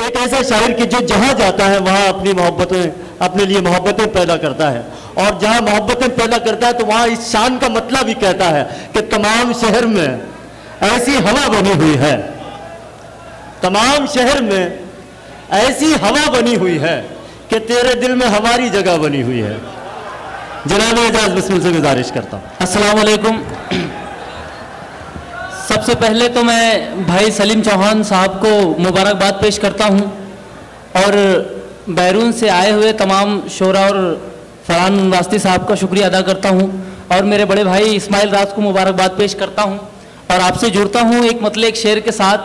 एक ऐसा शायर कि जो जहाँ जाता है वहाँ अपनी मोहब्बतें, अपने लिए मोहब्बतें पैदा करता है, और जहाँ मोहब्बतें पैदा करता है तो वहाँ इस शान का मतलब भी कहता है कि तमाम शहर में ऐसी हवा बनी हुई है, तमाम शहर में ऐसी हवा बनी हुई है कि तेरे दिल में हमारी जगह बनी हुई है। जनाब एजाज बिस्मिल से गुजारिश करता हूँ। अस्सलाम वालेकुम। सबसे पहले तो मैं भाई सलीम चौहान साहब को मुबारकबाद पेश करता हूँ और बैरून से आए हुए तमाम शोरा और फरहान वास्ती साहब का शुक्रिया अदा करता हूँ, और मेरे बड़े भाई इस्माइल राज को मुबारकबाद पेश करता हूँ। और आपसे जुड़ता हूँ एक मतलब एक शेर के साथ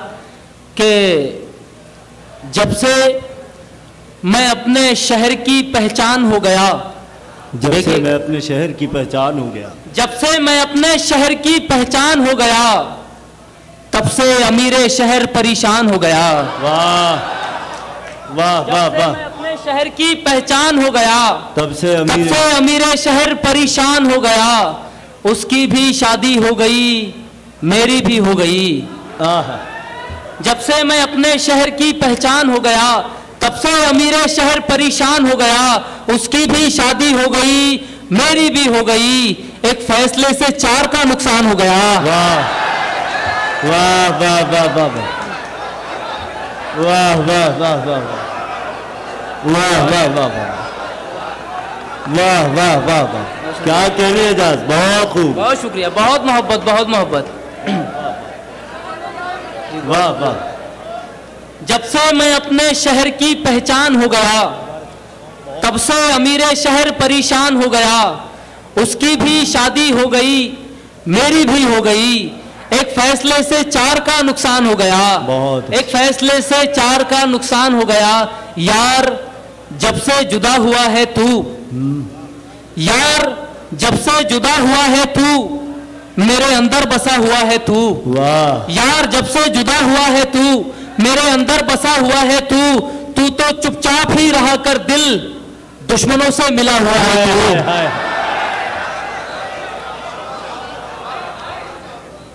कि जब से मैं अपने शहर की पहचान हो गया, जब से मैं अपने शहर की पहचान हो गया, जब से मैं अपने शहर की पहचान हो गया, तब से अमीरे शहर परेशान हो गया। वाह वाह वाह वाह। मैं अपने शहर की पहचान हो गया, तब से अमीरे शहर परेशान हो गया। उसकी भी शादी हो गई, मेरी भी हो गई। जब से मैं अपने शहर की पहचान हो गया, तब से अमीरे शहर परेशान हो गया। उसकी भी शादी हो गई, मेरी भी हो गई। एक फैसले से चार का नुकसान हो गया। वाह वाह वाह वाह वाह वाह वाह वाह वाह वाह वाह वाह वाह वाह वाह वाह। क्या कहने एजाज, बहुत खूब, बहुत शुक्रिया, बहुत मोहब्बत, बहुत मोहब्बत। वाह वाह। जब से मैं अपने शहर की पहचान हो गया, तब से अमीरे शहर परेशान हो गया। उसकी भी शादी हो गई, मेरी भी हो गई। एक फैसले से चार का नुकसान हो गया। एक फैसले से चार का नुकसान हो गया। यार जब से जुदा हुआ है तू, यार जब से जुदा हुआ है तू, मेरे अंदर बसा हुआ है तू। वाह। यार जब से जुदा हुआ है तू, मेरे अंदर बसा हुआ है तू। तू तो चुपचाप ही रहा कर दिल, दुश्मनों से मिला हुआ है तू।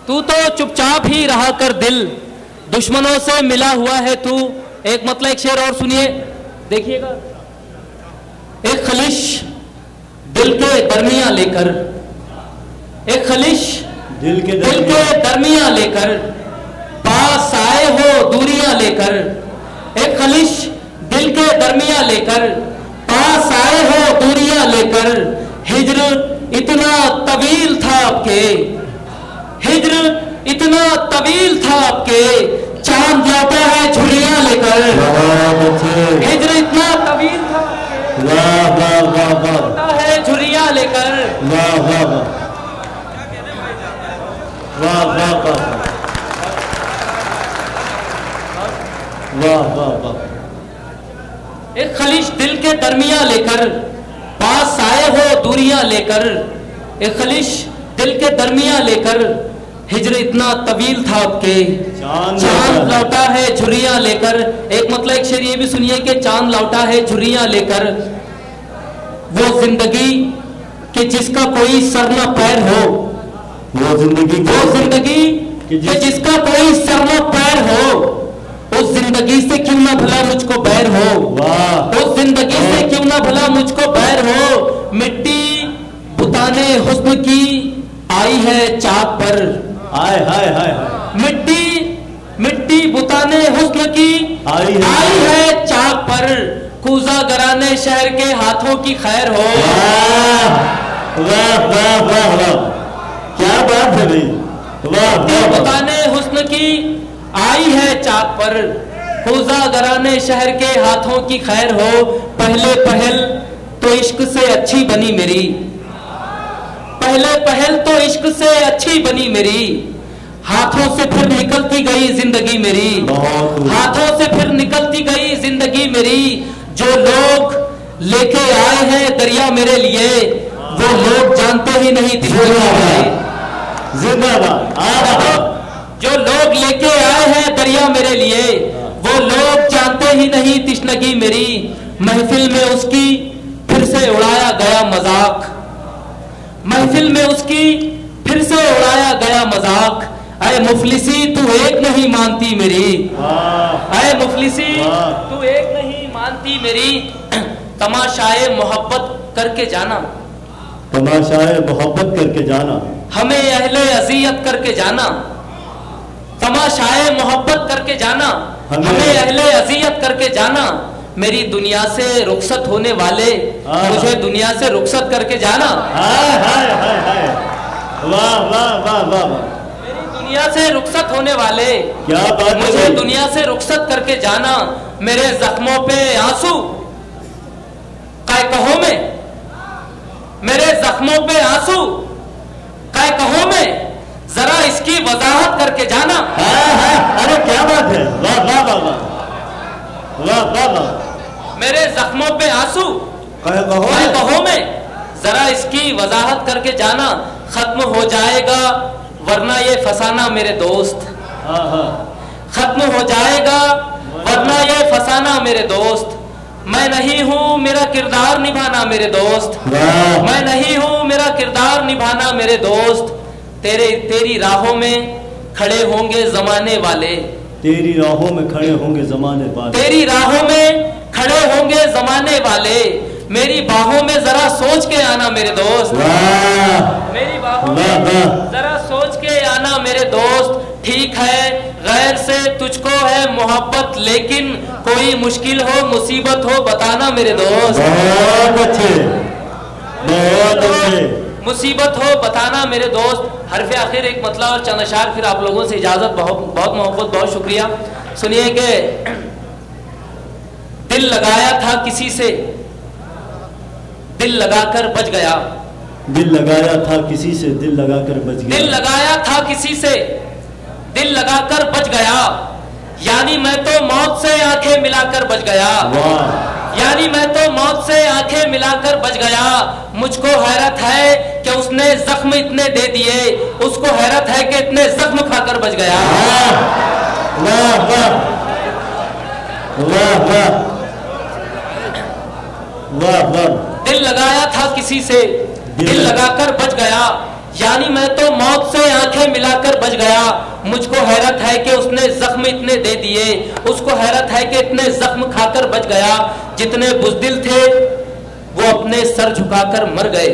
तू तो चुपचाप ही रहा कर दिल, दुश्मनों से मिला हुआ है तू। एक मतलब एक शेर और सुनिए, देखिएगा। एक खलिश दिल के दरमियां लेकर, एक खलिश दिल के दरमियां लेकर, पास आए हो दूरियां लेकर। एक खलिश दिल के दरमियां लेकर, पास आए हो दूरियां लेकर। हिज्र इतना तवील था आपके, हिज्र इतना तवील था आपके, चांद लौटा है झुर्रियां लेकर। हिज्र इतना तवील था आपके, वाह वाह वाह वाह, लौटा है झुर्रियां लेकर। वाह वाह वाह वाह वाह वाह वाह वाह। एक खलिश दिल के दरमियां लेकर, पास आए हो दूरियां लेकर। एक खलिश दिल के दरमियां लेकर, हिज्र इतना तवील था आपके, चांद लौटा है झुर्रियां लेकर। एक मतलब एक शेर ये भी सुनिए कि चांद लौटा है झुर्रियां लेकर। वो जिंदगी कि जिसका कोई सर न पैर हो, वो जिंदगी कि जिसका कोई सर न पैर हो, उस जिंदगी से क्यों ना भला मुझको बैर हो। वाह। उस जिंदगी से क्यों ना भला मुझको बैर हो। मिट्टी बुताने हुस्न की आई है चाक पर, हाय हाय हाय। मिट्टी बुताने हुस्न की आई है चाक पर। कूजा गराने शहर के हाथों की खैर हो। वाह वाह वाह वाह, क्या बात है भाई। वाह। बुताने हुस्न की आई है चाक पर, कूजा गराने शहर के हाथों की खैर हो। पहले पहल तो इश्क से अच्छी बनी मेरी, पहले पहल तो इश्क से अच्छी बनी मेरी। हाथों से फिर निकलती गई जिंदगी मेरी, हाथों से फिर निकलती गई जिंदगी मेरी। जो लोग लेके आए हैं दरिया मेरे लिए, वो लोग जानते ही नहीं जिंदाबाद। जो लोग लेके आए हैं दरिया मेरे लिए, वो लोग जानते ही नहीं तिश्नगी मेरी। महफिल में उसकी फिर से उड़ाया गया मजाक, महफिल में उसकी फिर से उड़ाया गया मजाक। अरे मुफलिसी तू एक नहीं मानती मेरी, वाह अरे मुफलिसी वाह। तू एक नहीं मानती मेरी, तमाशाए मोहब्बत करके जाना, तमाशाए मोहब्बत करके जाना, हमें अहले अजियत करके जाना, तमाशाए मोहब्बत करके जाना, हमें अहले अजियत करके जाना, मेरी दुनिया से रुखसत होने वाले मुझे दुनिया से रुखसत करके जाना। हाय हाय हाय हाय, वाह वाह वाह वाह वाह, मेरी दुनिया से रुखसत होने वाले क्या बात है मुझे भाई। दुनिया से रुखसत करके जाना, मेरे जख्मों पे आंसू काय कहो में, मेरे जख्मों पे आंसू काय कहो में, जरा इसकी वजाहत करके जाना। अरे क्या बात है, वाह वाह वाह वाह वाह वाह वाह, मेरे जख्मों पे आंसू काय कहो में, जरा इसकी वजाहत करके जाना, खत्म हो जाएगा वरना ये फसाना मेरे दोस्त, खत्म हो जाएगा वरना ये फसाना मेरे दोस्त, मैं नहीं हूं मेरा किरदार निभाना मेरे दोस्त, मैं नहीं हूं मेरा किरदार निभाना मेरे दोस्त, तेरी राहों में खड़े होंगे जमाने वाले, तेरी राहों में खड़े होंगे जमाने वाले, तेरी राहों में खड़े होंगे जमाने वाले, मेरी बाहों में जरा सोच के आना मेरे दोस्त, मेरी बाहों में जरा सोच के आना मेरे दोस्त, ठीक है गैर से तुझको है मोहब्बत, लेकिन कोई मुश्किल हो मुसीबत हो बताना मेरे दोस्त, बहुत अच्छे बहुत अच्छे, मुसीबत हो बताना मेरे दोस्त। हरफ आखिर एक मतलब और चंद अशार, फिर आप लोगों से इजाजत, बहुत बहुत मोहब्बत, बहुत शुक्रिया। सुनिए कि दिल लगाया था किसी से, दिल लगाकर बच गया, दिल लगाया था किसी से, दिल लगाकर बच गया, दिल लगाया था किसी से, दिल लगाकर बच गया, यानी मैं तो मौत से आंखें मिलाकर बच गया, यानी मैं तो मौत से आंखें मिलाकर बच गया, मुझको हैरत है कि उसने जख्म इतने दे दिए, उसको हैरत है कि इतने जख्म खाकर बच गया। वाह वाह वाह वाह वाह वाह, दिल लगाया था किसी से, दिल लगाकर बच गया, यानी मैं तो मौत से आंखें मिलाकर बच गया, मुझको हैरत है कि उसने जख्म इतने दे दिए, उसको हैरत है कि इतने जख्म खाकर बच गया, जितने बुज़दिल थे वो अपने सर झुकाकर मर गए,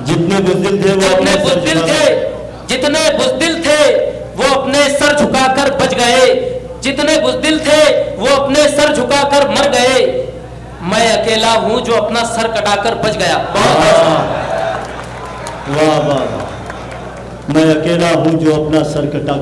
जितने बुज़दिल थे वो जितने बुज़दिल थे, जितने बुज़दिल थे वो अपने सर झुकाकर बच गए, जितने बुज़दिल थे वो अपने सर झुकाकर मर गए, मैं अकेला हूं जो अपना सर कटाकर बच गया। वाह वाह, मैं अकेला हूं जो अपना सर कटा